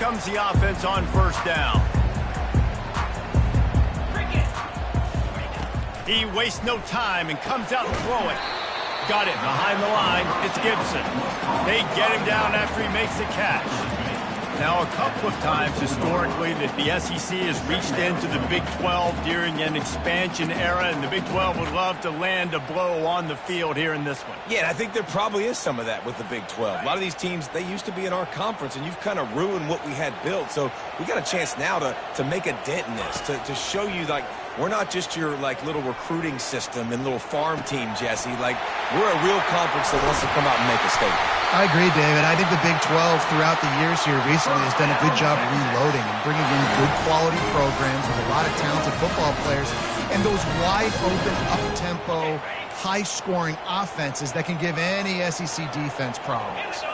comes the offense on first down. He wastes no time and comes out throwing. Got it behind the line. It's Gibson. They get him down after he makes the catch. Now, a couple of times historically that the SEC has reached into the Big 12 during an expansion era, and the Big 12 would love to land a blow on the field here in this one. Yeah, and I think there probably is some of that with the Big 12. A lot of these teams, they used to be in our conference, and you've kind of ruined what we had built. So we got a chance now to make a dent in this, to show you, like, we're not just your, like, little recruiting system and little farm team, Jesse. Like, we're a real conference that wants to come out and make a statement. I agree, David. I think the Big 12 throughout the years here recently has done a good job reloading and bringing in good quality programs with a lot of talented football players and those wide open, up-tempo, high-scoring offenses that can give any SEC defense problems.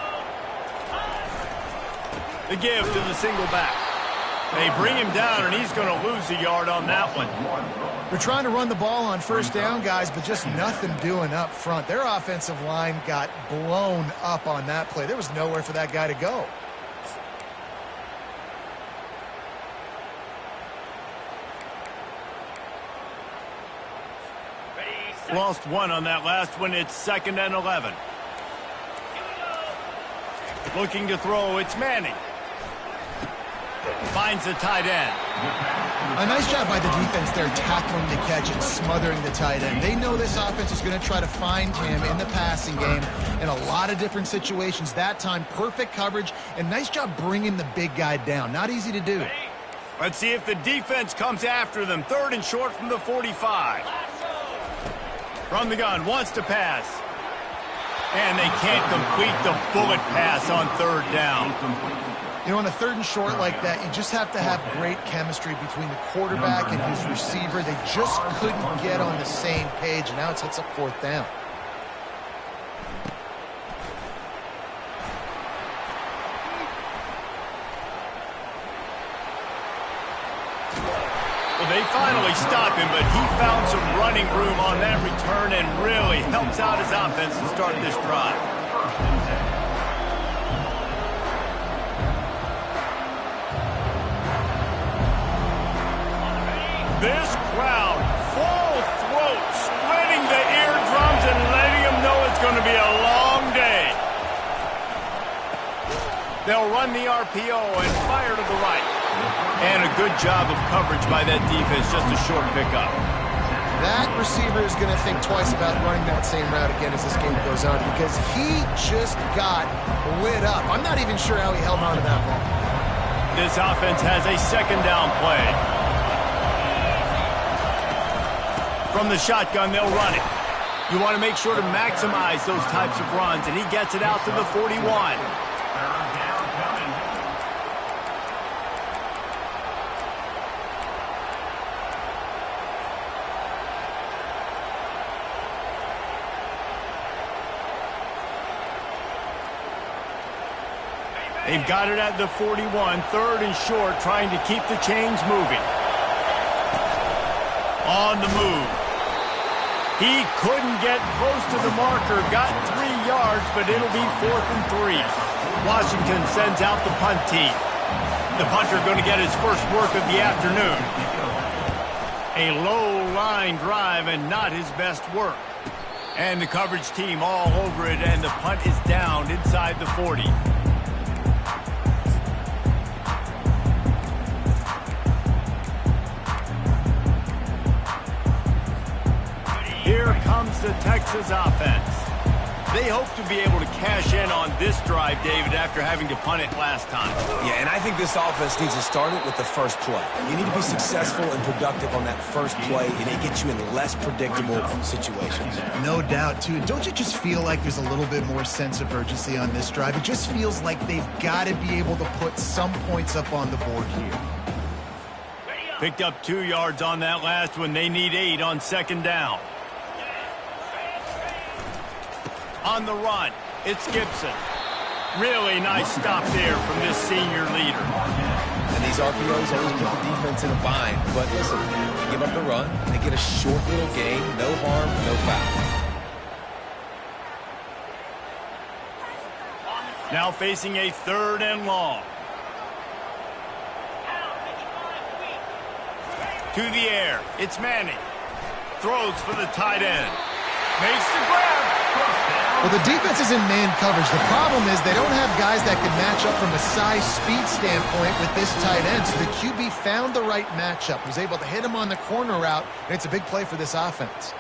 The give to the single back. They bring him down, and he's going to lose a yard on that one. They're trying to run the ball on first down, guys, but just nothing doing up front. Their offensive line got blown up on that play. There was nowhere for that guy to go. Lost one on that last one. It's 2nd and 11. Looking to throw. It's Manning. Finds the tight end. A nice job by the defense there tackling the catch and smothering the tight end. They know this offense is going to try to find him in the passing game in a lot of different situations. That time, perfect coverage, and nice job bringing the big guy down. Not easy to do. Let's see if the defense comes after them. 3rd and short from the 45. From the gun, wants to pass. And they can't complete the bullet pass on 3rd down. You know, on a 3rd and short like that, you just have to have great chemistry between the quarterback and his receiver. They just couldn't get on the same page, and now it sets up 4th down. Well, they finally stop him, but he found some running room on that return and really helps out his offense to start this drive. This crowd, full throat, splitting the eardrums and letting them know it's going to be a long day. They'll run the RPO and fire to the right. And a good job of coverage by that defense, just a short pickup. That receiver is going to think twice about running that same route again as this game goes on because he just got lit up. I'm not even sure how he held on to that ball. This offense has a 2nd down play. From the shotgun, they'll run it. You want to make sure to maximize those types of runs, and he gets it out to the 41. They've got it at the 41, 3rd and short, trying to keep the chains moving. On the move. He couldn't get close to the marker, got 3 yards, but it'll be 4th and 3. Washington sends out the punt team. The punter going to get his first work of the afternoon. A low line drive and not his best work. And the coverage team all over it, and the punt is down inside the 40. Here comes the Texas offense. They hope to be able to cash in on this drive, David, after having to punt it last time. Yeah, and I think this offense needs to start it with the first play. You need to be successful and productive on that first play, and it gets you in less predictable situations. No doubt, too. Don't you just feel like there's a little bit more sense of urgency on this drive? It just feels like they've got to be able to put some points up on the board here. Picked up 2 yards on that last one. They need 8 on 2nd down. On the run, it's Gibson. Really nice stop there from this senior leader. And these RPOs always put the defense in a bind. But listen, they give up the run, they get a short little gain, no harm, no foul. Now facing a 3rd and long. To the air. It's Manning. Throws for the tight end. Makes the grab. Well, the defense is in man coverage. The problem is they don't have guys that can match up from a size-speed standpoint with this tight end. So the QB found the right matchup, was able to hit him on the corner route, and it's a big play for this offense.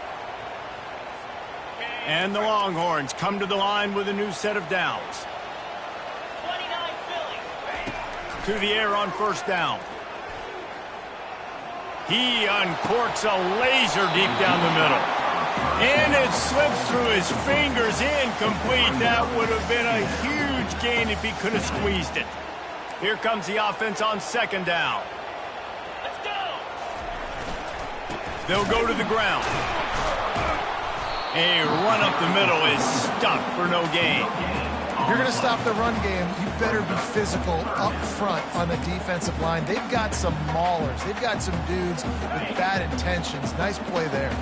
And the Longhorns come to the line with a new set of downs. To the air on first down. He uncorks a laser deep down the middle. And it slips through his fingers, incomplete. That would have been a huge gain if he could have squeezed it. Here comes the offense on second down. Let's go. They'll go to the ground. A run up the middle is stuck for no gain. If you're going to stop the run game, you better be physical up front on the defensive line. They've got some maulers. They've got some dudes with bad intentions. Nice play there.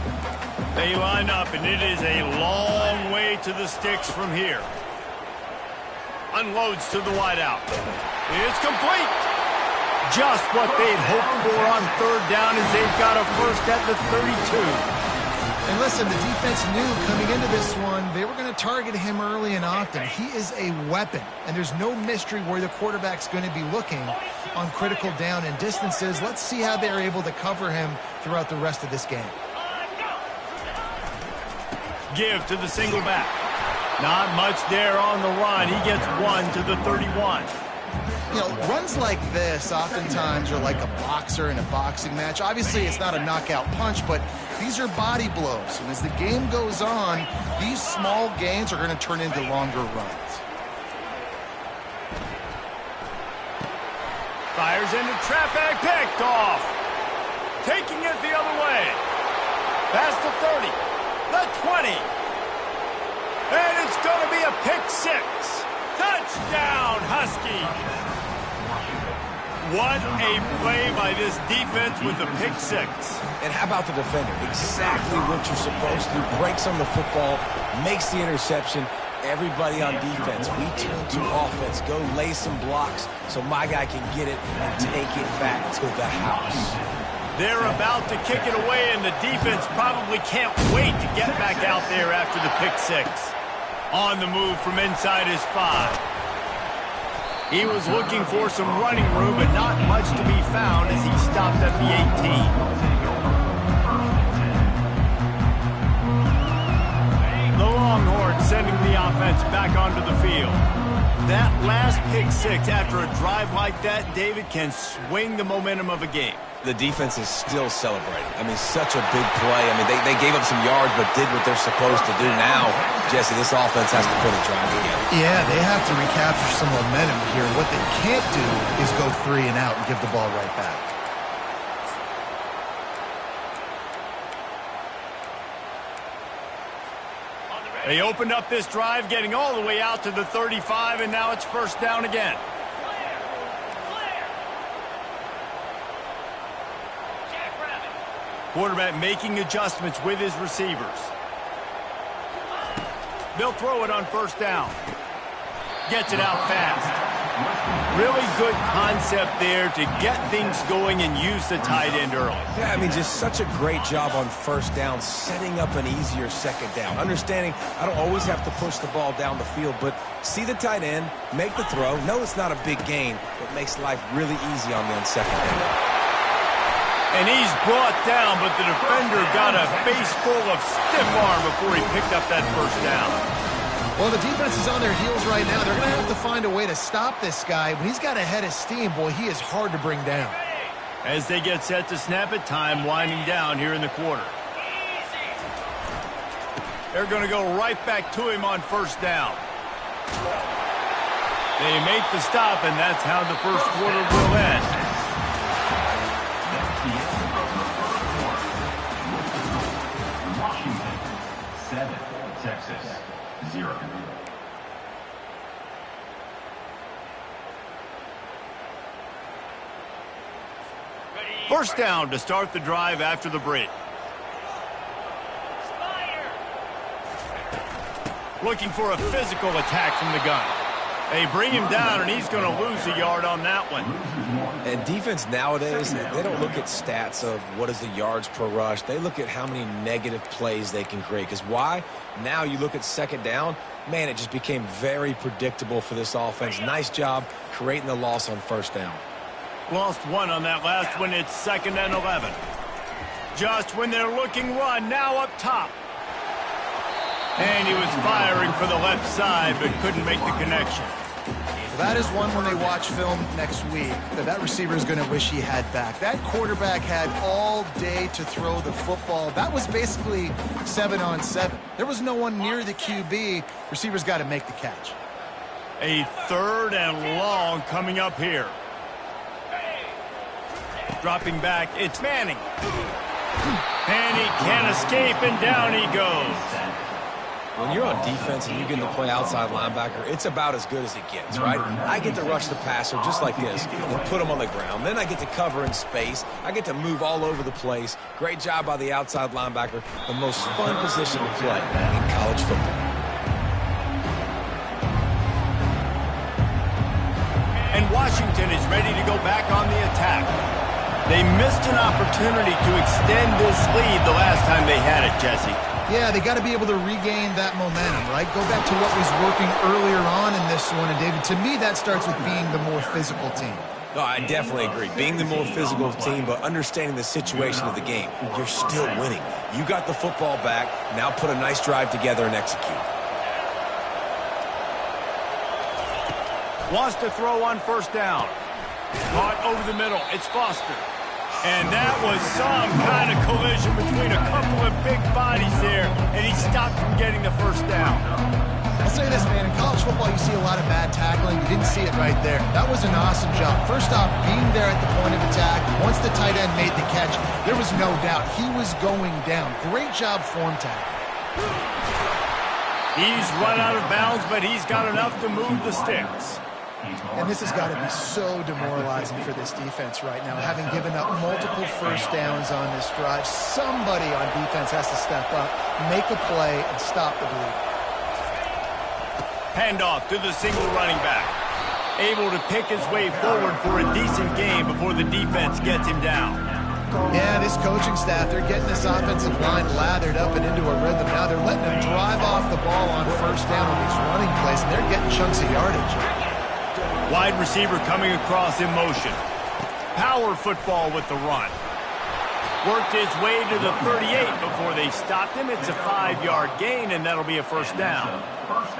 They line up, and it is a long way to the sticks from here. Unloads to the wideout. It's complete. Just what they'd hoped for on third down as they've got a first at the 32. And listen, the defense knew coming into this one, they were going to target him early and often. He is a weapon, and there's no mystery where the quarterback's going to be looking on critical down and distances. Let's see how they're able to cover him throughout the rest of this game. Give to the single back. Not much there on the run. He gets one to the 31. You know, runs like this oftentimes are like a boxer in a boxing match. Obviously, it's not a knockout punch, but these are body blows. And as the game goes on, these small gains are going to turn into longer runs. Fires into traffic, picked off. Taking it the other way. Past the 30, the 20. And it's going to be a pick six. Touchdown, Huskies. What a play by this defense with the pick six. And how about the defender? Exactly what you're supposed to do. Breaks on the football, makes the interception. Everybody on defense, we turn to offense. Go lay some blocks so my guy can get it and take it back to the house. They're about to kick it away, and the defense probably can't wait to get back out there after the pick six. On the move from inside his 5. He was looking for some running room, but not much to be found as he stopped at the 18. The Longhorns sending the offense back onto the field. That last pick six after a drive like that, David, can swing the momentum of a game. The defense is still celebrating. I mean, such a big play. I mean, they gave up some yards but did what they're supposed to do. Now, Jesse, this offense has to put a drive together. Yeah, they have to recapture some momentum here. What they can't do is go 3 and out and give the ball right back. They opened up this drive, getting all the way out to the 35, and now it's first down again. Quarterback making adjustments with his receivers. They'll throw it on first down. Gets it out fast. Really good concept there to get things going and use the tight end early. Yeah, I mean, just such a great job on first down, setting up an easier second down. Understanding I don't always have to push the ball down the field, but see the tight end, make the throw. No, it's not a big gain, but makes life really easy on me on second down. And he's brought down, but the defender got a face full of stiff arm before he picked up that first down. Well, the defense is on their heels right now. They're going to have to find a way to stop this guy. When he's got a head of steam, boy, he is hard to bring down. As they get set to snap it, time winding down here in the quarter. They're going to go right back to him on first down. They make the stop, and that's how the first quarter will end. Texas, 0. First down to start the drive after the break. Looking for a physical attack from the gun. They bring him down, and he's going to lose a yard on that one. And defense nowadays, they don't look at stats of what is the yards per rush. They look at how many negative plays they can create. Because why? Now you look at second down, man, it just became very predictable for this offense. Nice job creating the loss on first down. Lost one on that last one. It's 2nd and 11. Just when they're looking run, now up top. And he was firing for the left side, but couldn't make the connection. That is one when they watch film next week that receiver is going to wish he had back. That quarterback had all day to throw the football. That was basically 7-on-7. There was no one near the QB. Receiver's got to make the catch. A 3rd and long coming up here. Dropping back, it's Manning. And he can't escape, and down he goes. When you're on defense and you get to play outside linebacker, it's about as good as it gets, right? I get to rush the passer just like this and put him on the ground. Then I get to cover in space. I get to move all over the place. Great job by the outside linebacker. The most fun position to play in college football. And Washington is ready to go back on the attack. They missed an opportunity to extend this lead the last time they had it, Jesse. Yeah, they got to be able to regain that momentum, right? Go back to what was working earlier on in this one. And, David, to me, that starts with being the more physical team. No, I definitely agree. Being the more physical team, but understanding the situation of the game. You're still winning. You got the football back. Now put a nice drive together and execute. Wants to throw on first down. Caught over the middle. It's Foster. And that was some kind of collision between a couple of big bodies there, and he stopped from getting the first down. I'll say this, man. In college football, you see a lot of bad tackling. You didn't see it right there. That was an awesome job. First off, being there at the point of attack. Once the tight end made the catch, there was no doubt he was going down. Great job form tackle. He's run out of bounds, but he's got enough to move the sticks. And this has got to be so demoralizing for this defense right now, having given up multiple first downs on this drive. Somebody on defense has to step up, make a play, and stop the bleed. Handoff to the single running back. Able to pick his way forward for a decent game before the defense gets him down. Yeah, this coaching staff, they're getting this offensive line lathered up and into a rhythm. Now they're letting them drive off the ball on first down on these running plays, and they're getting chunks of yardage. Wide receiver coming across in motion. Power football with the run. Worked his way to the 38 before they stopped him. It's a 5-yard gain, and that'll be a first down.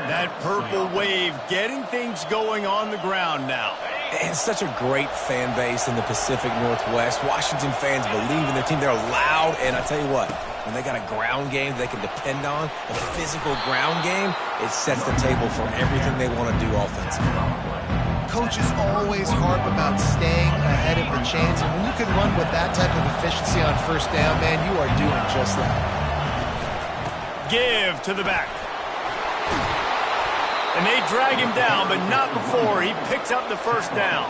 That purple wave getting things going on the ground now. And such a great fan base in the Pacific Northwest. Washington fans believe in their team. They're loud, and I tell you what, when they got a ground game they can depend on, a physical ground game, it sets the table for everything they want to do offensively. Coaches always harp about staying ahead of the chains, and when you can run with that type of efficiency on first down, man, you are doing just that. Give to the back. And they drag him down, but not before he picks up the first down.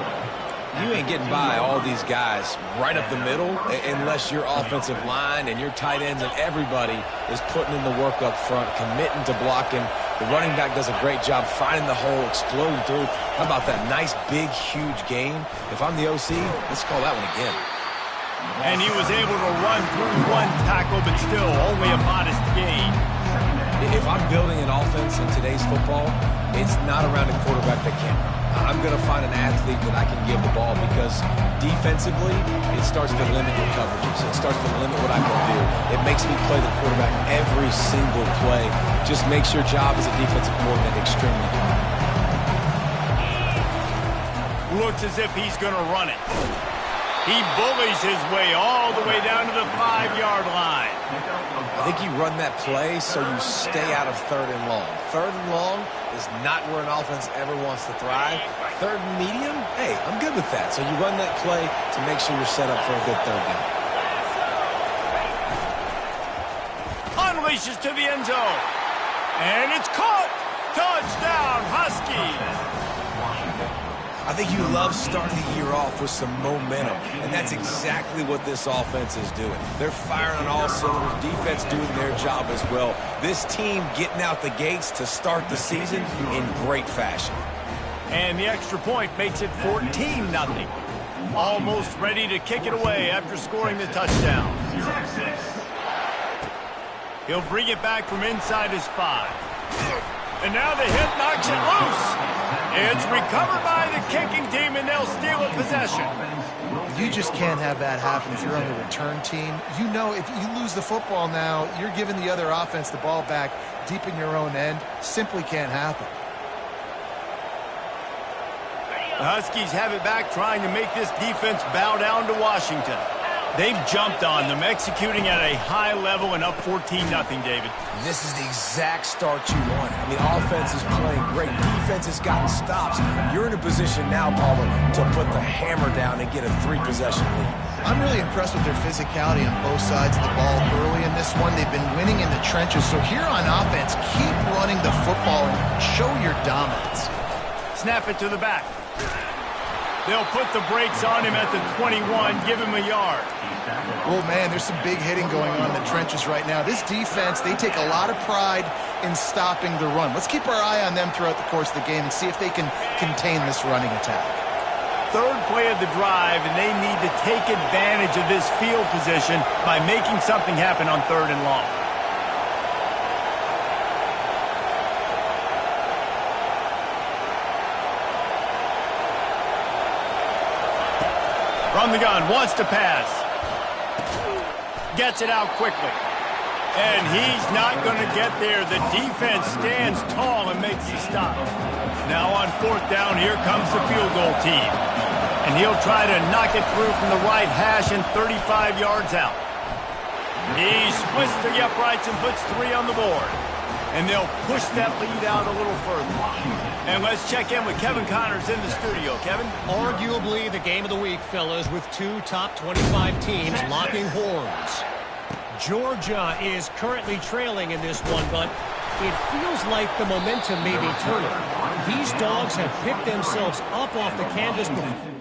You ain't getting by all these guys right up the middle unless your offensive line and your tight ends and everybody is putting in the work up front, committing to blocking. The running back does a great job finding the hole, exploding through. How about that nice, big, huge gain? If I'm the OC, let's call that one again. And he was able to run through one tackle, but still only a modest gain. If I'm building an offense in today's football, it's not around a quarterback that can't run. I'm going to find an athlete that I can give the ball because defensively, it starts to limit your coverages. It starts to limit what I can do. It makes me play the quarterback every single play. Just makes your job as a defensive coordinator extremely hard. Looks as if he's going to run it. He bullies his way all the way down to the 5-yard line. I think you run that play so you stay out of 3rd and long. 3rd and long is not where an offense ever wants to thrive. 3rd and medium, hey, I'm good with that. So you run that play to make sure you're set up for a good 3rd down. Unleashes to the end zone. And it's caught. Touchdown, Huskies. I think you love starting the year off with some momentum, and that's exactly what this offense is doing. They're firing on all cylinders, defense doing their job as well. This team getting out the gates to start the season in great fashion. And the extra point makes it 14-0. Almost ready to kick it away after scoring the touchdown. He'll bring it back from inside his 5. And now the hit knocks it loose. It's recovered by the kicking team, and they'll steal a possession. You just can't have that happen if you're on the return team. You know if you lose the football now, you're giving the other offense the ball back deep in your own end. Simply can't happen. The Huskies have it back, trying to make this defense bow down to Washington. They've jumped on them, executing at a high level and up 14-0, David. This is the exact start you want. I mean, offense is playing great. Defense has gotten stops. You're in a position now, Palmer, to put the hammer down and get a 3-possession lead. I'm really impressed with their physicality on both sides of the ball early in this one. They've been winning in the trenches. So here on offense, keep running the football and show your dominance. Snap it to the back. They'll put the brakes on him at the 21, give him a yard. Oh, man, there's some big hitting going on in the trenches right now. This defense, they take a lot of pride in stopping the run. Let's keep our eye on them throughout the course of the game and see if they can contain this running attack. Third play of the drive, and they need to take advantage of this field position by making something happen on 3rd and long. From the gun, wants to pass. Gets it out quickly. And he's not going to get there. The defense stands tall and makes the stop. Now on 4th down, here comes the field goal team. And he'll try to knock it through from the right hash and 35 yards out. He splits the uprights and puts 3 on the board. And they'll push that lead out a little further. And let's check in with Kevin Connors in the studio. Kevin? Arguably the game of the week, fellas, with 2 top 25 teams locking horns. Georgia is currently trailing in this one, but it feels like the momentum may be turning. These dogs have picked themselves up off the canvas before.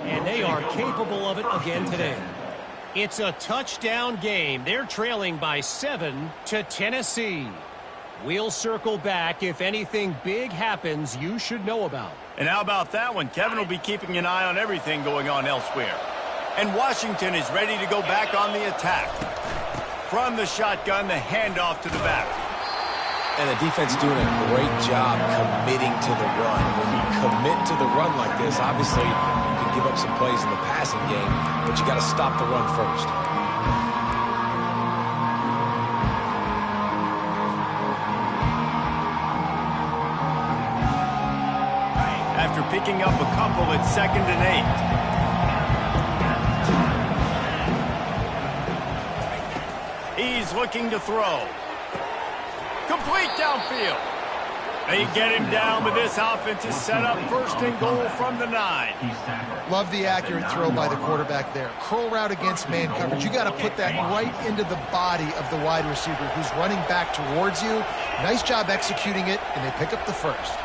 And they are capable of it again today. It's a touchdown game. They're trailing by 7 to Tennessee. We'll circle back if anything big happens you should know about. And how about that one? Kevin will be keeping an eye on everything going on elsewhere. And Washington is ready to go back on the attack. From the shotgun, the handoff to the back. And the defense doing a great job committing to the run. When you commit to the run like this, obviously you can give up some plays in the passing game, but you got to stop the run first. After picking up a couple at 2nd and 8. He's looking to throw. Complete downfield. They get him down, but this offense is set up 1st and goal from the 9. Love the accurate throw by the quarterback there. Curl route against man coverage. You got to put that right into the body of the wide receiver who's running back towards you. Nice job executing it, and they pick up the 1st.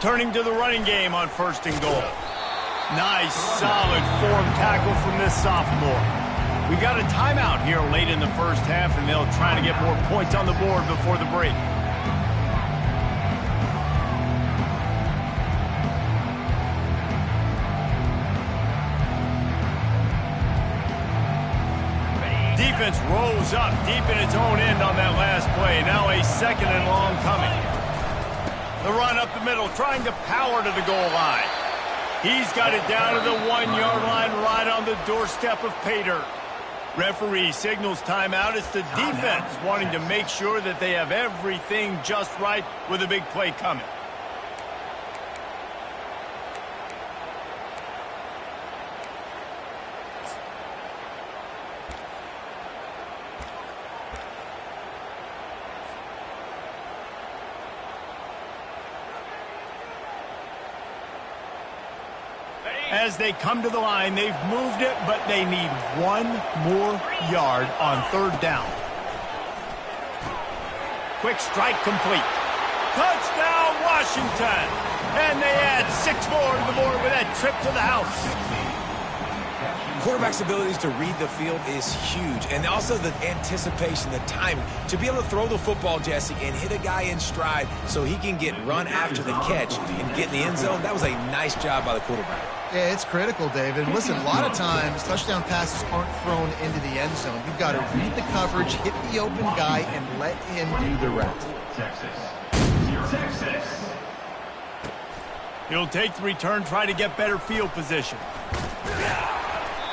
Turning to the running game on 1st and goal. Nice, solid form tackle from this sophomore. We got a timeout here late in the 1st half, and they'll try to get more points on the board before the break. defense rolls up deep in its own end on that last play. Now a second and long coming. The run up the middle, trying to power to the goal line. He's got it down to the 1-yard line right on the doorstep of pay dirt. Referee signals timeout. It's the defense wanting to make sure that they have everything just right with a big play coming. As they come to the line, they've moved it, but they need one more yard on third down. Quick strike complete. Touchdown, Washington! And they add 6 more to the board with that trip to the house. Quarterback's abilities to read the field is huge, and also the anticipation, the timing. To be able to throw the football, Jesse, and hit a guy in stride so he can get run after the catch and get in the end zone, that was a nice job by the quarterback. Yeah, it's critical, David. Listen, a lot of times touchdown passes aren't thrown into the end zone. You've got to read the coverage, hit the open guy, and let him do the rest. Texas. He'll take the return, try to get better field position.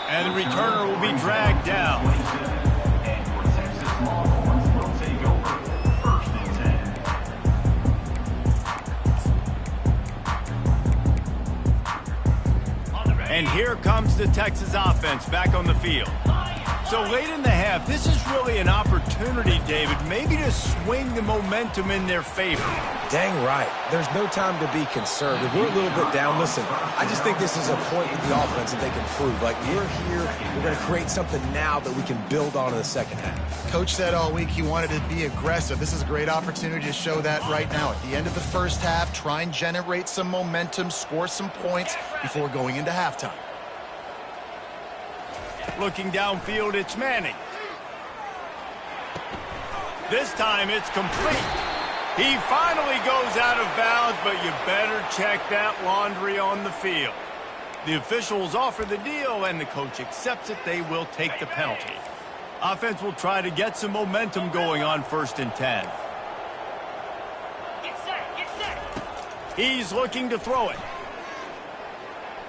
And the returner will be dragged down. And here comes the Texas offense back on the field. So late in the half, this is really an opportunity, David, maybe to swing the momentum in their favor. Dang right. There's no time to be conservative. We're a little bit down. Listen, I just think this is a point with the offense that they can prove. Like, we're here, we're going to create something now that we can build on in the second half. Coach said all week he wanted to be aggressive. This is a great opportunity to show that right now. At the end of the first half, try and generate some momentum, score some points before going into halftime. Looking downfield, it's Manning. This time it's complete. He finally goes out of bounds, but you better check that laundry on the field. The officials offer the deal, and the coach accepts it. They will take the penalty. Offense will try to get some momentum going on 1st and 10. Get set. He's looking to throw it.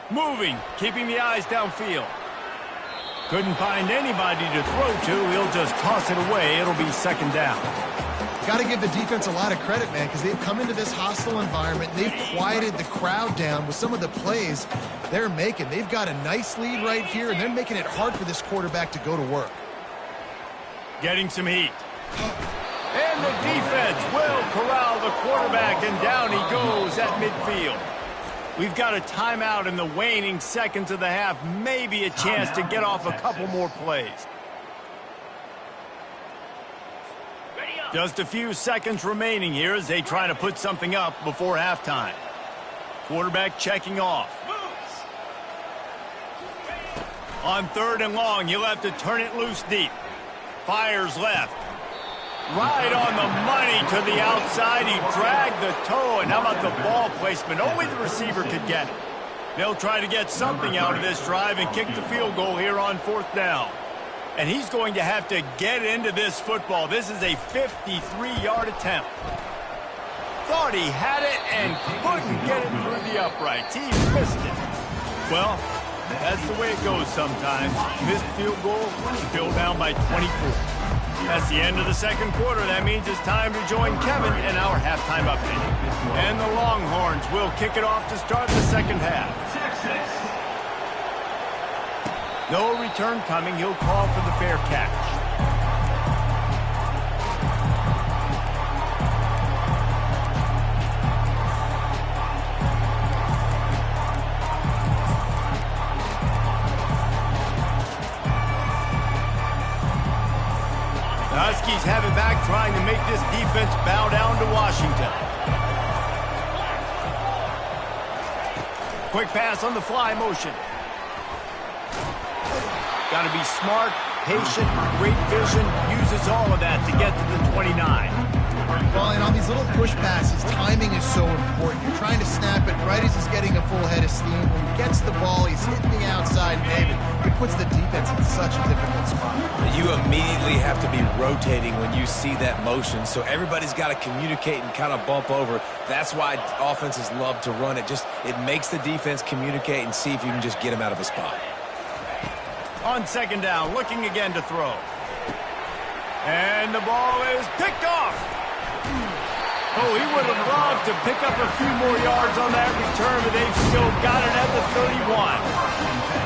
Moving, keeping the eyes downfield. Couldn't find anybody to throw to. He'll just toss it away. It'll be 2nd down. Got to give the defense a lot of credit, man, because they've come into this hostile environment. They've quieted the crowd down with some of the plays they're making. They've got a nice lead right here, and they're making it hard for this quarterback to go to work. Getting some heat. And the defense will corral the quarterback, and down he goes at midfield. We've got a timeout in the waning seconds of the half. Maybe a chance to get off a couple more plays. Just a few seconds remaining here as they try to put something up before halftime. Quarterback checking off. On 3rd and long, he'll have to turn it loose deep. Fires left. Right on the money to the outside. He dragged the toe, and how about the ball placement? Only the receiver could get it. They'll try to get something out of this drive and kick the field goal here on 4th down. And he's going to have to get into this football. This is a 53-yard attempt. Thought he had it and couldn't get it through the uprights. He missed it. Well, that's the way it goes sometimes. Missed field goal, still down by 24. That's the end of the 2nd quarter. That means it's time to join Kevin in our halftime update. And the Longhorns will kick it off to start the 2nd half. No return coming. He'll call for the fair catch. The Huskies have it back, trying to make this defense bow down to Washington. Quick pass on the fly motion. Got to be smart, patient, great vision, uses all of that to get to the 29. Well, and on these little push passes, timing is so important. important. You're trying to snap it right as he's getting a full head of steam. When he gets the ball, he's hitting the outside, David. It puts the defense in such a difficult spot. You immediately have to be rotating when you see that motion, so everybody's got to communicate and kind of bump over. That's why offenses love to run it. It makes the defense communicate and see if you can just get him out of a spot. On second down, looking again to throw. And the ball is picked off. Oh, he would have loved to pick up a few more yards on that return, but they've still got it at the 31.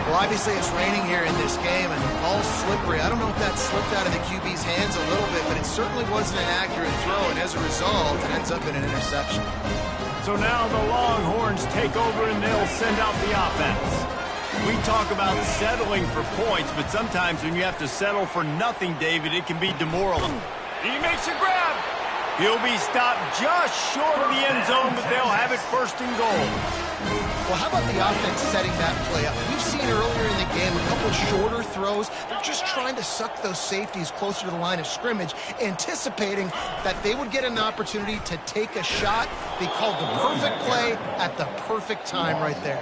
Well, obviously it's raining here in this game, and the ball's slippery. I don't know if that slipped out of the QB's hands a little bit, but it certainly wasn't an accurate throw, and as a result, it ends up in an interception. So now the Longhorns take over, and they'll send out the offense. We talk about settling for points, but sometimes when you have to settle for nothing, David, it can be demoralizing. He makes a grab. He'll be stopped just short of the end zone, but they'll have it first and goal. Well, how about the offense setting that play up? We've seen earlier in the game a couple of shorter throws. They're just trying to suck those safeties closer to the line of scrimmage, anticipating that they would get an opportunity to take a shot. They called the perfect play at the perfect time right there.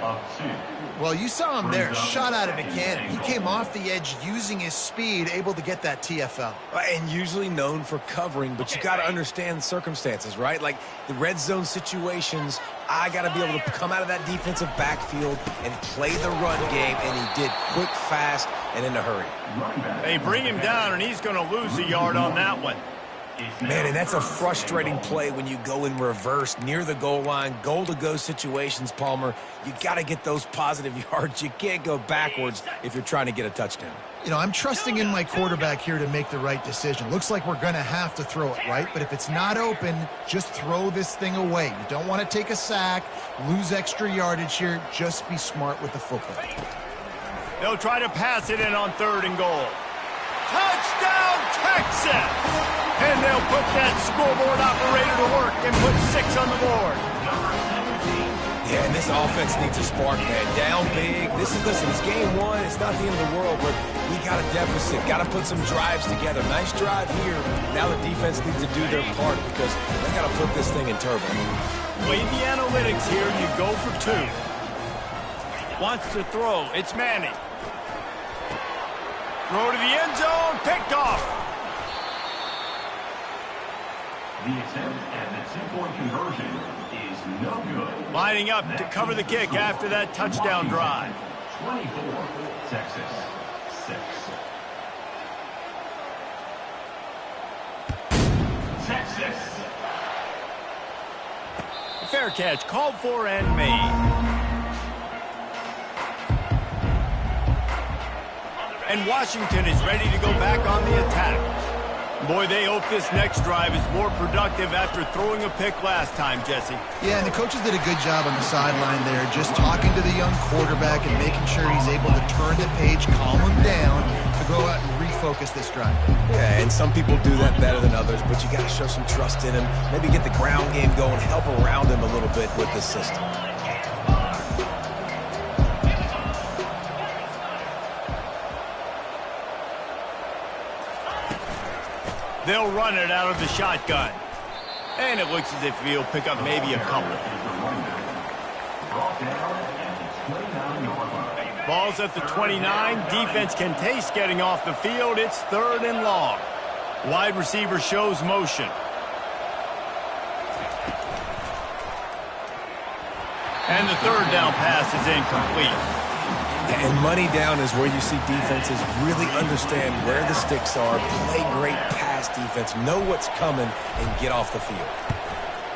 Well, you saw him there, shot out of a cannon. He came off the edge using his speed, able to get that TFL. And usually known for covering, but you got to understand the circumstances, right? Like the red zone situations, I got to be able to come out of that defensive backfield and play the run game, and he did quick, fast, and in a hurry. They bring him down, and he's going to lose a yard on that one. Man, and that's a frustrating play when you go in reverse near the goal line, goal-to-go situations, Palmer. You got to get those positive yards. You can't go backwards if you're trying to get a touchdown. You know, I'm trusting in my quarterback here to make the right decision. Looks like we're going to have to throw it, right? But if it's not open, just throw this thing away. You don't want to take a sack, lose extra yardage here. Just be smart with the football. They'll try to pass it in on third and goal. Touchdown, Texas! And they'll put that scoreboard operator to work and put 6 on the board. Yeah, and this offense needs a spark, man. Down big. Listen, it's game one. It's not the end of the world, but we got a deficit. Got to put some drives together. Nice drive here. Now the defense needs to do their part because they got to put this thing in turbo. Play the analytics here. You go for 2. Wants to throw. It's Manning. Throw to the end zone. Picked off. The attempt at the 2-point conversion is no good. Lining up to cover the kick after that touchdown drive. 24, Texas, 6. Texas. Fair catch, called for and made. And Washington is ready to go back on the attack. Boy, they hope this next drive is more productive after throwing a pick last time, Jesse. Yeah, and the coaches did a good job on the sideline there, just talking to the young quarterback and making sure he's able to turn the page, calm him down, to go out and refocus this drive. Yeah, and some people do that better than others, but you got to show some trust in him. Maybe get the ground game going, help around him a little bit with the system. They'll run it out of the shotgun. And it looks as if he'll pick up maybe a couple. Ball's at the 29. Defense can taste getting off the field. It's 3rd and long. Wide receiver shows motion. And the 3rd down pass is incomplete. And money down is where you see defenses really understand where the sticks are, play great pass defense, know what's coming, and get off the field.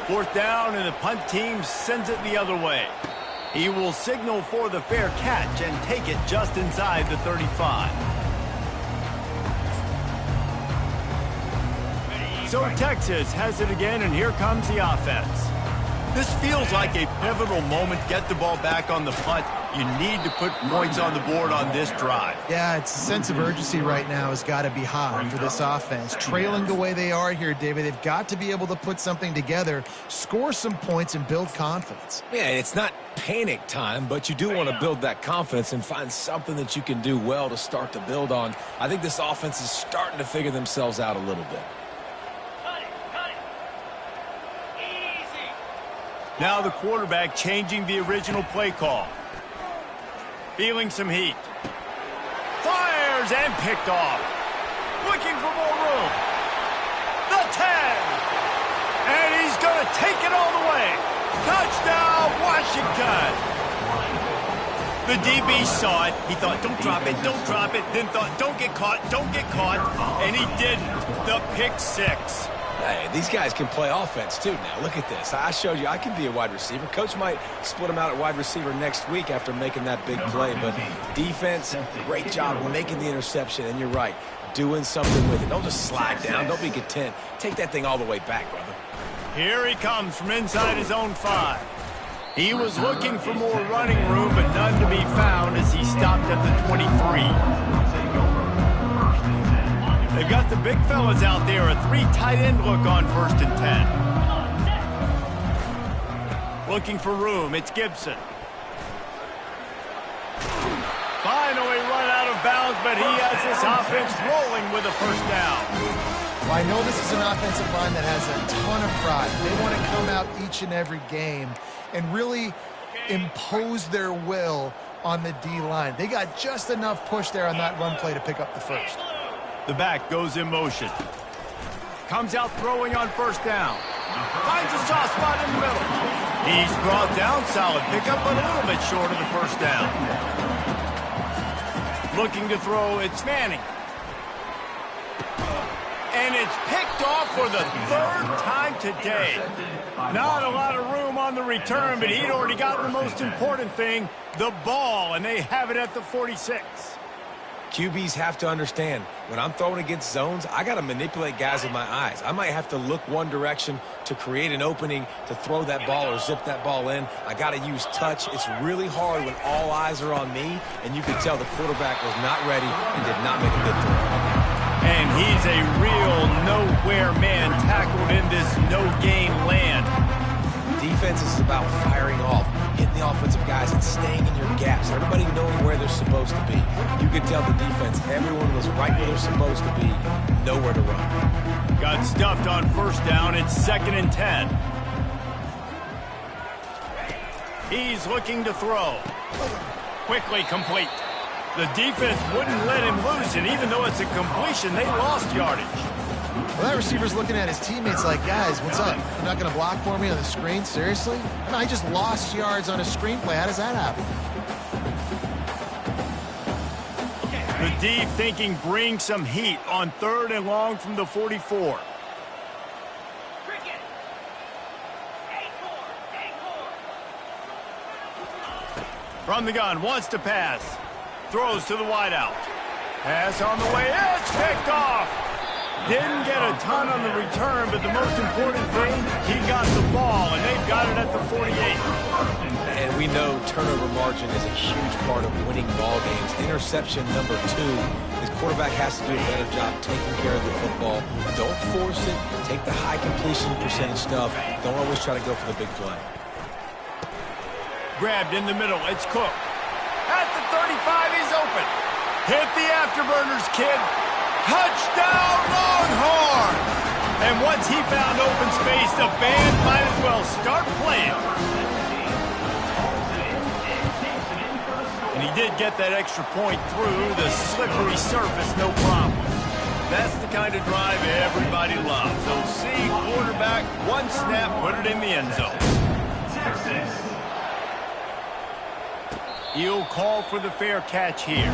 4th down, and the punt team sends it the other way. He will signal for the fair catch and take it just inside the 35. So Texas has it again, and here comes the offense. This feels like a pivotal moment. Get the ball back on the punt. You need to put points on the board on this drive. Yeah, it's a sense of urgency right now has got to be high for this offense. Trailing the way they are here, David, they've got to be able to put something together, score some points, and build confidence. Yeah, it's not panic time, but you do want to build that confidence and find something that you can do well to start to build on. I think this offense is starting to figure themselves out a little bit. Now the quarterback changing the original play call. Feeling some heat. Fires and picked off. Looking for more room. The 10. And he's going to take it all the way. Touchdown, Washington. The DB saw it. He thought, don't drop it, don't drop it. Then thought, don't get caught, don't get caught. And he didn't. The pick 6. Hey, these guys can play offense, too, now. Look at this. I showed you I can be a wide receiver. Coach might split him out at wide receiver next week after making that big play. But defense, great job making the interception. And you're right, doing something with it. Don't just slide down. Don't be content. Take that thing all the way back, brother. Here he comes from inside his own 5. He was looking for more running room, but none to be found as he stopped at the 23. They've got the big fellas out there, a 3 tight end look on 1st and 10. Looking for room, it's Gibson. Finally run out of bounds, but he has this offense rolling with a 1st down. Well, I know this is an offensive line that has a ton of pride. They want to come out each and every game and really impose their will on the D-line. They got just enough push there on that run play to pick up the 1st. The back goes in motion. Comes out throwing on 1st down. Finds a soft spot in the middle. He's brought down, solid pickup, but a little bit short of the 1st down. Looking to throw, it's Manning. And it's picked off for the 3rd time today. Not a lot of room on the return, but he'd already gotten the most important thing, the ball, and they have it at the 46. QBs have to understand, when I'm throwing against zones, I got to manipulate guys with my eyes. I might have to look one direction to create an opening to throw that ball or zip that ball in. I got to use touch. It's really hard when all eyes are on me, and you can tell the quarterback was not ready and did not make a good throw. And he's a real nowhere man tackled in this no-gain land. Defense is about firing off, hitting the offensive guys and staying in your gaps. Everybody knowing where they're supposed to be. You can tell the defense, everyone was right where they're supposed to be, nowhere to run. Got stuffed on 1st down. It's 2nd and 10. He's looking to throw. Quickly complete. The defense wouldn't let him loose, and even though it's a completion, they lost yardage. Well, that receiver's looking at his teammates like, guys, what's up? You're not going to block for me on the screen? Seriously? No, I just lost yards on a screenplay. How does that happen? The D thinking bring some heat on 3rd and long from the 44. From the gun, wants to pass. Throws to the wideout. Pass on the way. It's picked off. Didn't get a ton on the return, but the most important thing, he got the ball, and they've got it at the 48. And we know turnover margin is a huge part of winning ball games. Interception number 2. His quarterback has to do a better job taking care of the football. Don't force it. Take the high completion percentage stuff. Don't always try to go for the big play. Grabbed in the middle. It's Cook. At the 35, he's open. Hit the afterburners, kid. Touchdown, Longhorn! And once he found open space, the band might as well start playing. And he did get that extra point through the slippery surface, no problem. That's the kind of drive everybody loves. OC, quarterback, one snap, put it in the end zone. He'll call for the fair catch here.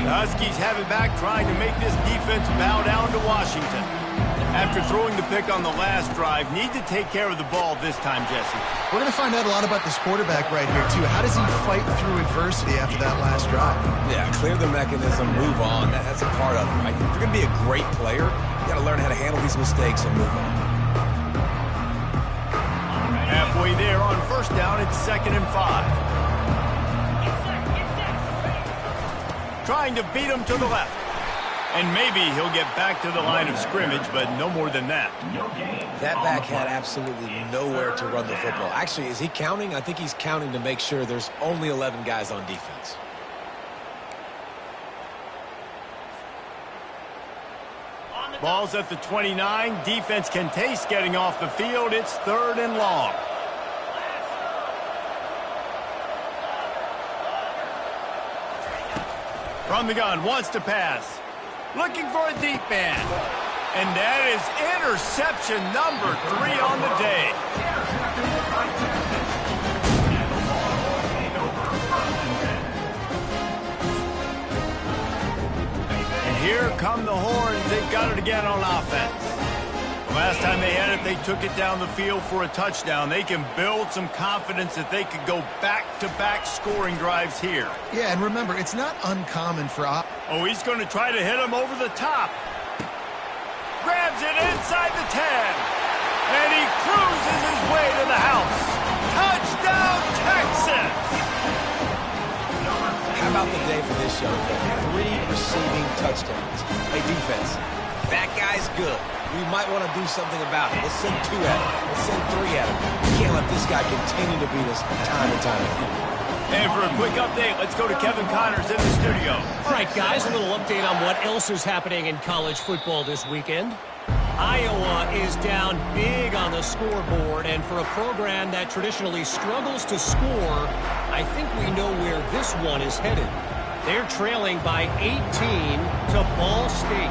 The Huskies have it back, trying to make this defense bow down to Washington. After throwing the pick on the last drive, need to take care of the ball this time, Jesse. We're going to find out a lot about this quarterback right here, too. How does he fight through adversity after that last drive? Yeah, clear the mechanism, move on. That's a part of it, right? If you're going to be a great player, you got to learn how to handle these mistakes and move on. Halfway there on 1st down, it's 2nd and 5. Trying to beat him to the left. And maybe he'll get back to the line of scrimmage, but no more than that. That back had absolutely nowhere to run the football. Actually, is he counting? I think he's counting to make sure there's only 11 guys on defense. Ball's at the 29. Defense can taste getting off the field. It's 3rd and long. From the gun, wants to pass. Looking for a deep man. And that is interception number 3 on the day. And here come the horns. They've got it again on offense. Last time they had it, they took it down the field for a touchdown. They can build some confidence that they could go back-to-back scoring drives here. Yeah, and remember, it's not uncommon for... Oh, he's going to try to hit him over the top. Grabs it inside the 10. And he cruises his way to the house. Touchdown, Texas! How about the day for this young man? 3 receiving touchdowns. Hey, defense, that guy's good. We might want to do something about it. Let's send 2 at him. Let's send 3 at him. We can't let this guy continue to beat us time and time again. And for a quick update, let's go to Kevin Connors in the studio. All right, guys, a little update on what else is happening in college football this weekend. Iowa is down big on the scoreboard, and for a program that traditionally struggles to score, I think we know where this one is headed. They're trailing by 18 to Ball State.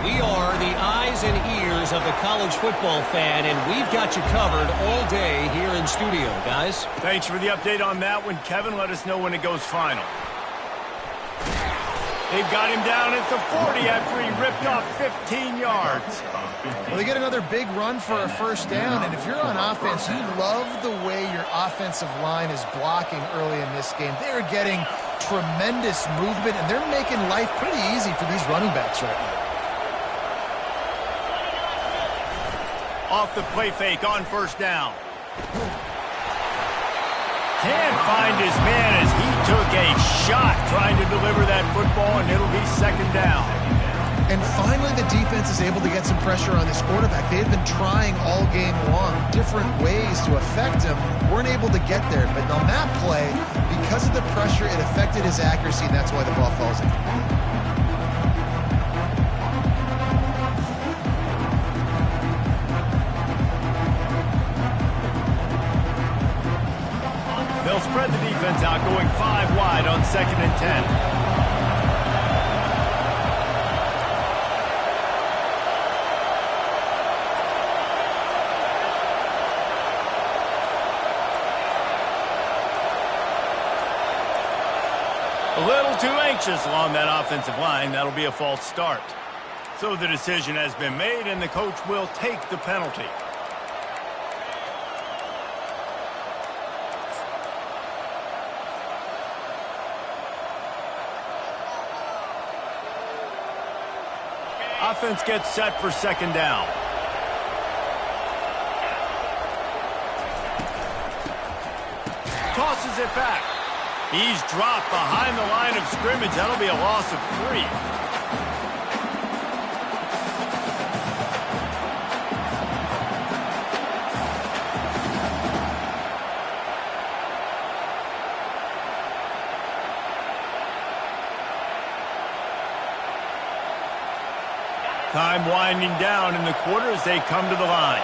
We are the eyes and ears of the college football fan, and we've got you covered all day here in studio, guys. Thanks for the update on that one, Kevin. Let us know when it goes final. They've got him down at the 40 after he ripped off 15 yards. Well, they get another big run for a first down, and if you're on offense, you love the way your offensive line is blocking early in this game. They're getting tremendous movement, and they're making life pretty easy for these running backs right now. Off the play fake on first down. Can't find his man as he took a shot trying to deliver that football, and it'll be 2nd down. And finally, the defense is able to get some pressure on this quarterback. They've been trying all game long different ways to affect him. Weren't able to get there. But on that play, because of the pressure, it affected his accuracy, and that's why the ball falls in. They'll spread the defense out, going 5 wide on 2nd and 10. A little too anxious along that offensive line. That'll be a false start. So the decision has been made, and the coach will take the penalty. Offense gets set for 2nd down. Tosses it back. He's dropped behind the line of scrimmage. That'll be a loss of 3. Time winding down in the quarter as they come to the line.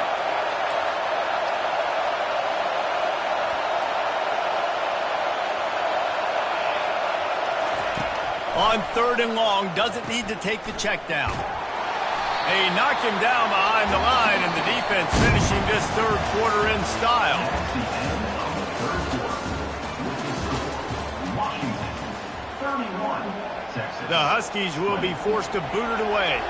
On 3rd and long, doesn't need to take the check down. They knock him down behind the line, and the defense finishing this 3rd quarter in style. The Huskies will be forced to boot it away.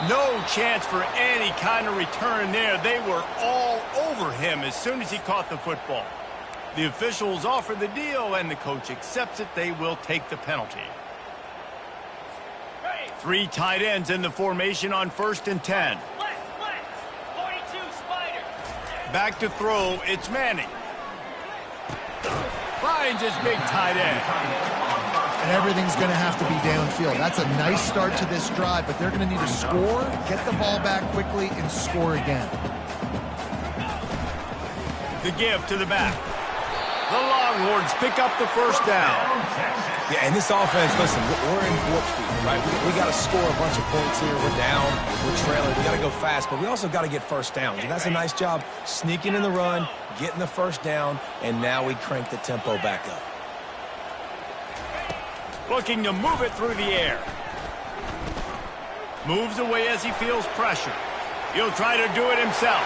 No chance for any kind of return there. They were all over him as soon as he caught the football. The officials offer the deal, and the coach accepts it. They will take the penalty. 3 tight ends in the formation on 1st and 10. Back to throw, it's Manning. Finds his big tight end. And everything's going to have to be downfield. That's a nice start to this drive, but they're going to need to score, get the ball back quickly, and score again. The give to the back. The Longhorns pick up the first down. Yeah, and this offense, listen, we're in warp speed, right? We got to score a bunch of points here. We're down, we're trailing. We got to go fast, but we also got to get first downs. And that's a nice job sneaking in the run, getting the first down, and now we crank the tempo back up. Looking to move it through the air. Moves away as he feels pressure. He'll try to do it himself.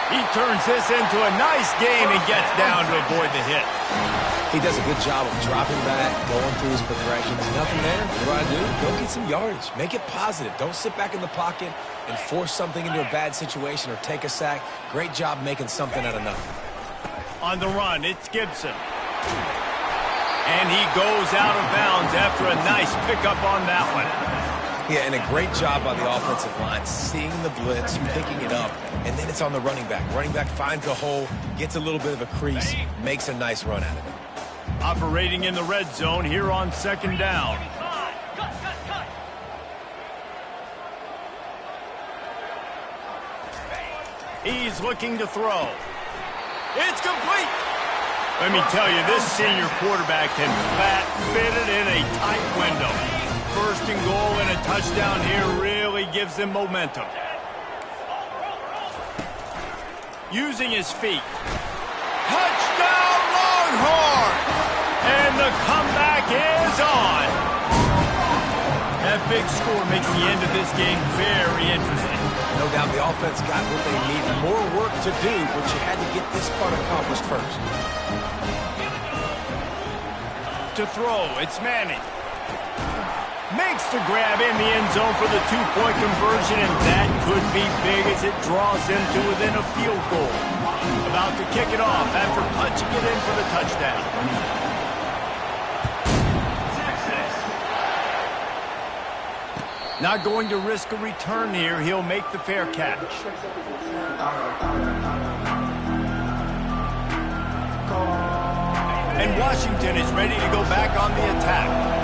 He turns this into a nice gain and gets down to avoid the hit. He does a good job of dropping back, going through his progressions. Nothing there. What do I do? Go get some yardage. Make it positive. Don't sit back in the pocket and force something into a bad situation or take a sack. Great job making something out of nothing. On the run, it's Gibson. And he goes out of bounds after a nice pickup on that one. Yeah, and a great job by the offensive line, seeing the blitz, picking it up, and then it's on the running back. Running back finds a hole, gets a little bit of a crease, makes a nice run out of it. Operating in the red zone here on second down. He's looking to throw. It's complete. Let me tell you, this senior quarterback can flat fit it in a tight window. First and goal and a touchdown here really gives them momentum. Using his feet. Touchdown Longhorn! And the comeback is on. That big score makes the end of this game very interesting. No doubt the offense got what they needed. More work to do, but you had to get this part accomplished first. To throw, it's Manning. Makes the grab in the end zone for the two-point conversion, and that could be big as it draws them to within a field goal. About to kick it off after punching it in for the touchdown. Not going to risk a return here. He'll make the fair catch. And Washington is ready to go back on the attack.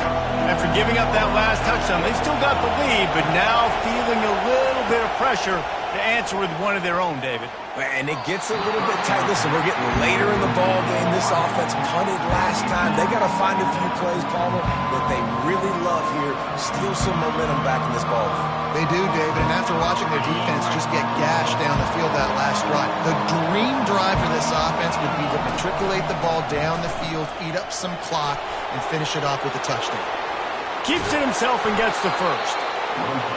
After giving up that last touchdown, they've still got the lead, but now feeling a little bit of pressure to answer with one of their own, David. And it gets a little bit tight. Listen, we're getting later in the ball game. This offense punted last time. They got to find a few plays, Palmer, that they really love here. Steal some momentum back in this ball game. They do, David, and after watching their defense just get gashed down the field that last drive, the dream drive for this offense would be to matriculate the ball down the field, eat up some clock, and finish it off with a touchdown. Keeps it himself and gets the first.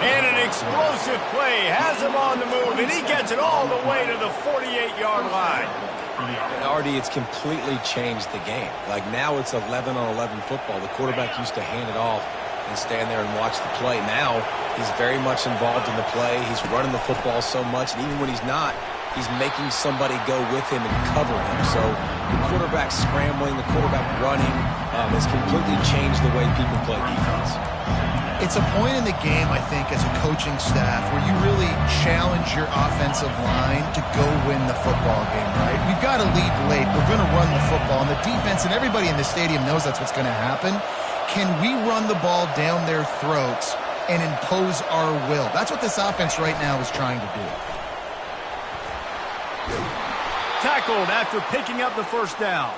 And an explosive play has him on the move, and he gets it all the way to the 48-yard line. And Artie, it's completely changed the game. Like now it's 11-on-11 football. The quarterback used to hand it off and stand there and watch the play. Now he's very much involved in the play. He's running the football so much, and even when he's not, he's making somebody go with him and cover him. So the quarterback scrambling, the quarterback running has completely changed the way people play defense. It's a point in the game, I think, as a coaching staff where you really challenge your offensive line to go win the football game, right? We've got to lead late. We're going to run the football, and the defense and everybody in the stadium knows that's what's going to happen. Can we run the ball down their throats and impose our will? That's what this offense right now is trying to do. Tackled after picking up the first down.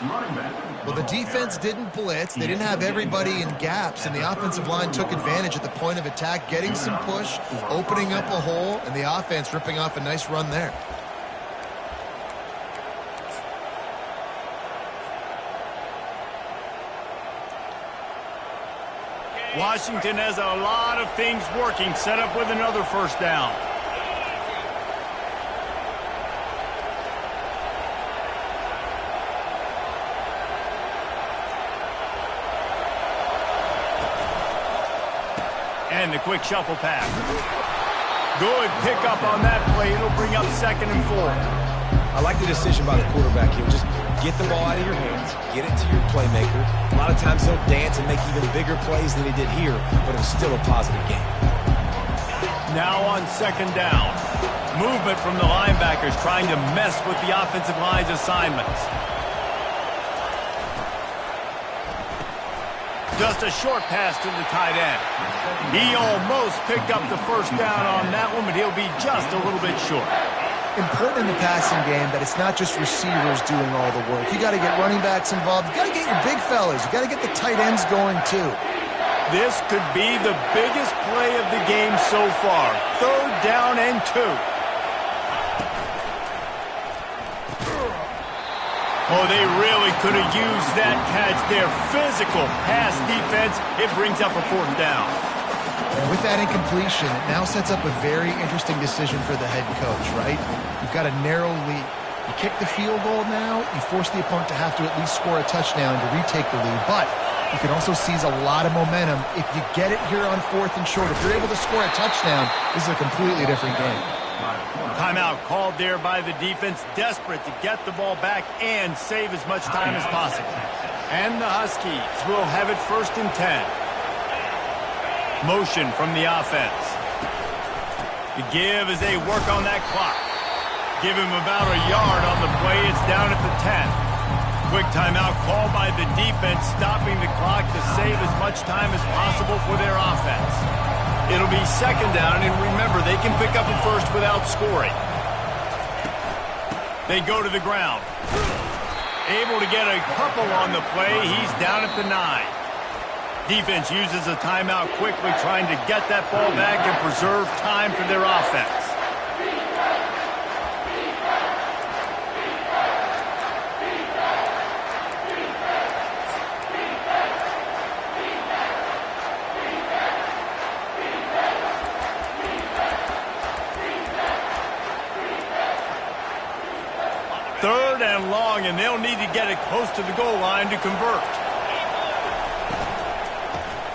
Well, the defense didn't blitz. They didn't have everybody in gaps, and the offensive line took advantage at the point of attack, getting some push, opening up a hole, and the offense ripping off a nice run there. Washington has a lot of things working, set up with another first down. And the quick shuffle pass. Good pickup on that play. It'll bring up 2nd and 4. I like the decision by the quarterback here. Just get the ball out of your hands, get it to your playmaker. A lot of times he'll dance and make even bigger plays than he did here, but it was still a positive game. Now on 2nd down. Movement from the linebackers trying to mess with the offensive line's assignments. Just a short pass to the tight end. He almost picked up the first down on that one, but he'll be just a little bit short. important in the passing game that it's not just receivers doing all the work. You got to get running backs involved. You got to get your big fellas. You got to get the tight ends going too. This could be the biggest play of the game so far. 3rd down and 2. Oh, they really could have used that catch there. Physical pass defense. It brings up a 4th down. And with that incompletion, it now sets up a very interesting decision for the head coach, right? You've got a narrow lead. You kick the field goal now, you force the opponent to have to at least score a touchdown to retake the lead. But you can also seize a lot of momentum if you get it here on 4th and short. If you're able to score a touchdown, this is a completely different game. Timeout called there by the defense, desperate to get the ball back and save as much time as possible. And the Huskies will have it 1st and 10. Motion from the offense. The give as they work on that clock. Give him about a yard on the play. It's down at the 10. Quick timeout called by the defense, stopping the clock to save as much time as possible for their offense. It'll be 2nd down, and remember, they can pick up a 1st without scoring. They go to the ground. Able to get a couple on the play. He's down at the 9. Defense uses a timeout quickly, trying to get that ball back and preserve time for their offense. Third and long, and they'll need to get it close to the goal line to convert.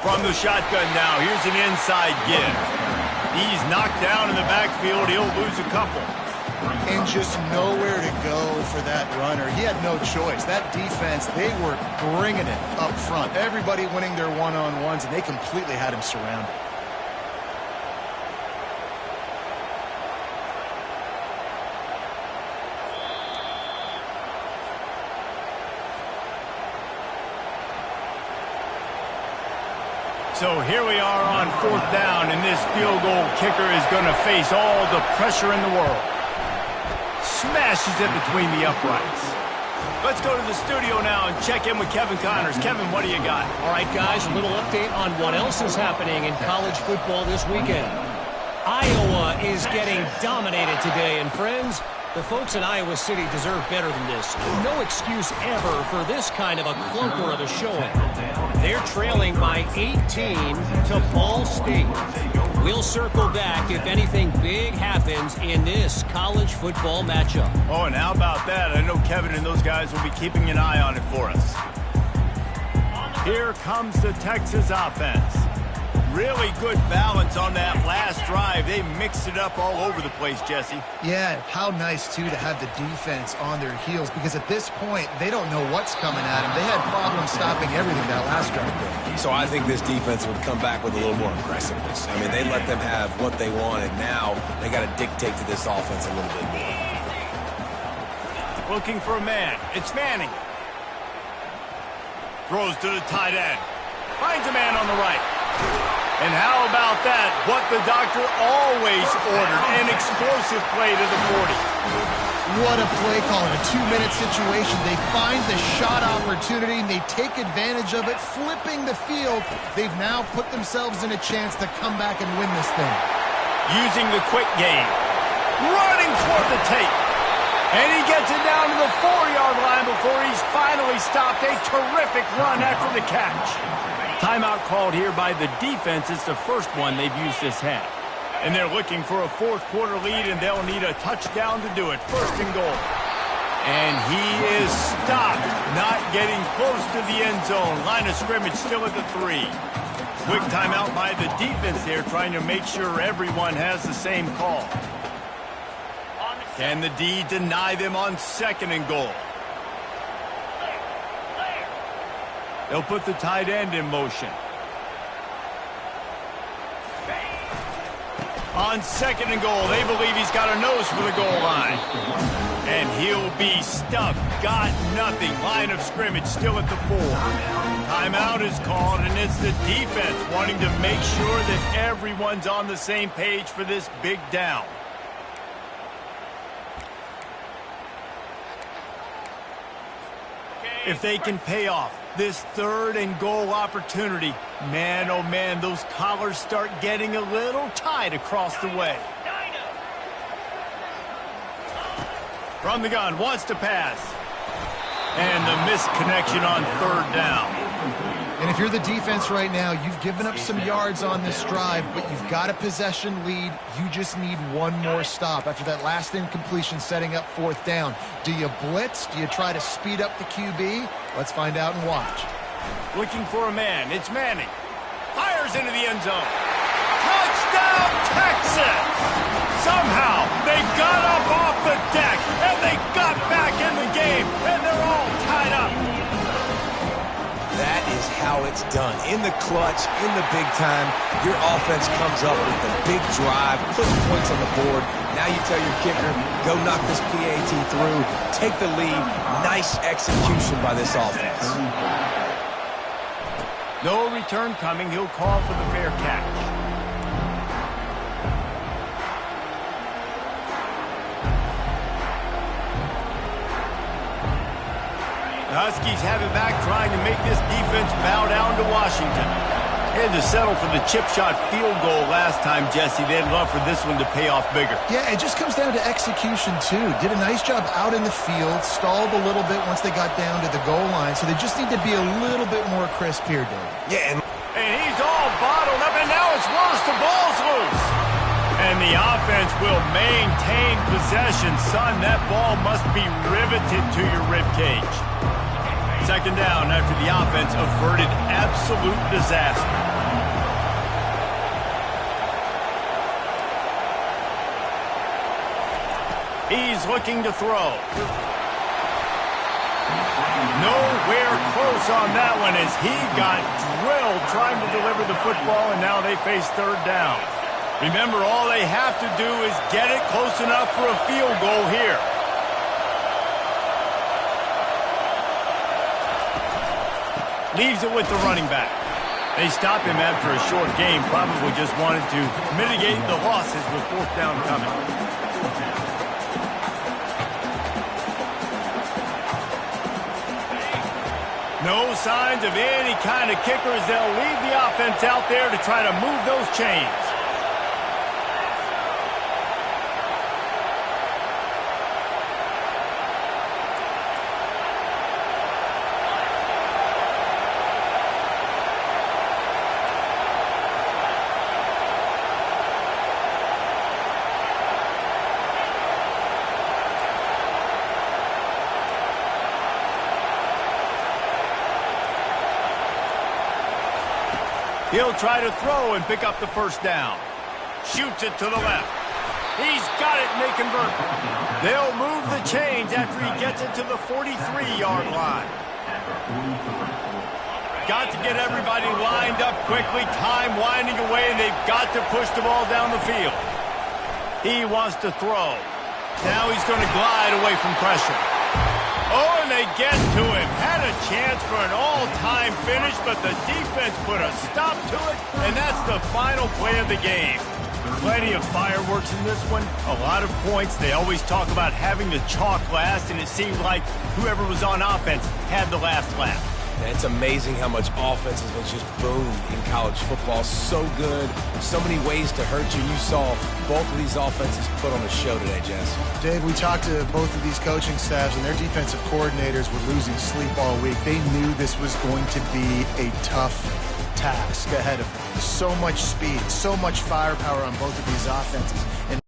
From the shotgun now, here's an inside give. He's knocked down in the backfield. He'll lose a couple. And just nowhere to go for that runner. He had no choice. That defense, they were bringing it up front. Everybody winning their one-on-ones, and they completely had him surrounded. So here we are on 4th down, and this field goal kicker is going to face all the pressure in the world. Smashes it between the uprights. Let's go to the studio now and check in with Kevin Connors. Kevin, what do you got? All right, guys, a little update on what else is happening in college football this weekend. Iowa is getting dominated today, and friends, the folks in Iowa City deserve better than this. No excuse ever for this kind of a clunker of a showing. They're trailing by 18 to Ball State. We'll circle back if anything big happens in this college football matchup. Oh, and how about that? I know Kevin and those guys will be keeping an eye on it for us. Here comes the Texas offense. Really good balance on that last drive. They mixed it up all over the place, Jesse. Yeah, how nice, too, to have the defense on their heels, because at this point, they don't know what's coming at them. They had problems stopping everything that last drive. So I think this defense would come back with a little more aggressiveness. I mean, they let them have what they wanted. Now they got to dictate to this offense a little bit more. Looking for a man. It's Manning. Throws to the tight end. Finds a man on the right. And how about that? What the doctor always ordered, an explosive play to the 40. What a play call in a 2-minute situation. They find the shot opportunity, and they take advantage of it, flipping the field. They've now put themselves in a chance to come back and win this thing. Using the quick game. Running for the tape. And he gets it down to the 4-yard line before he's finally stopped. A terrific run after the catch. Timeout called here by the defense. It's the first one they've used this half. And they're looking for a fourth-quarter lead, and they'll need a touchdown to do it. 1st and goal. And he is stopped, not getting close to the end zone. Line of scrimmage still at the 3. Quick timeout by the defense there, trying to make sure everyone has the same call. Can the D deny them on 2nd and goal? They'll put the tight end in motion. On 2nd and goal, they believe he's got a nose for the goal line. And he'll be stuck. Got nothing. Line of scrimmage still at the 4. Timeout is called, and it's the defense wanting to make sure that everyone's on the same page for this big down. If they can pay off this 3rd and goal opportunity, man, oh man, those collars start getting a little tight across the way. From the gun, wants to pass. And the missed connection on 3rd down. And if you're the defense right now, you've given up some yards on this drive, but you've got a possession lead. You just need one more stop after that last incompletion setting up 4th down. Do you blitz? Do you try to speed up the QB? Let's find out and watch. Looking for a man. It's Manning. Fires into the end zone. Touchdown, Texas! Somehow, they got up off the deck, and they got back in the game, and they're all tied up. That is how it's done. In the clutch, in the big time, your offense comes up with a big drive, puts points on the board. Now you tell your kicker, go knock this PAT through, take the lead. Nice execution by this offense. No return coming. He'll call for the fair catch. The Huskies have it back, trying to make this defense bow down to Washington. They had to settle for the chip shot field goal last time, Jesse. They'd love for this one to pay off bigger. Yeah, it just comes down to execution, too. Did a nice job out in the field, stalled a little bit once they got down to the goal line, so they just need to be a little bit more crisp here, Dave. Yeah, and he's all bottled up, and now it's worse. The ball's loose. And the offense will maintain possession. Son, that ball must be riveted to your ribcage. 2nd down after the offense averted absolute disaster. He's looking to throw. Nowhere close on that one as he got drilled trying to deliver the football, and now they face 3rd down. Remember, all they have to do is get it close enough for a field goal here. Leaves it with the running back. They stopped him after a short game, probably just wanted to mitigate the losses with 4th down coming. No signs of any kind of kickers. They'll leave the offense out there to try to move those chains. He'll try to throw and pick up the 1st down. Shoots it to the left. He's got it, and they convert. They'll move the chains after he gets it to the 43-yard line. Got to get everybody lined up quickly. Time winding away, and they've got to push the ball down the field. He wants to throw. Now he's going to glide away from pressure. Oh, and they get to him. Had a chance for an all-time finish, but the defense put a stop to it, and that's the final play of the game. Plenty of fireworks in this one. A lot of points. They always talk about having the chalk last, and it seemed like whoever was on offense had the last laugh. And it's amazing how much offenses has just boomed in college football. So good. So many ways to hurt you. You saw both of these offenses put on a show today, Jess. Dave, we talked to both of these coaching staffs, and their defensive coordinators were losing sleep all week. They knew this was going to be a tough task ahead of them. So much speed, so much firepower on both of these offenses. And